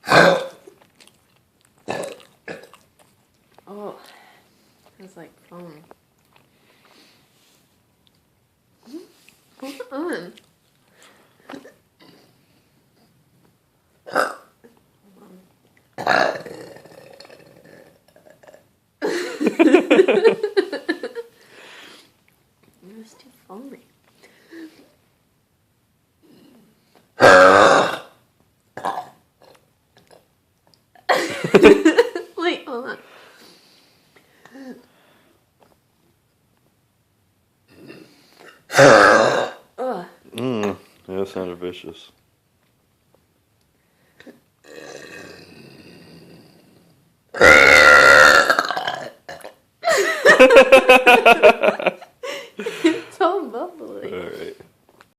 Oh, it's like foam. What's on? It's too foamy. Wait, hold on. That sounded vicious.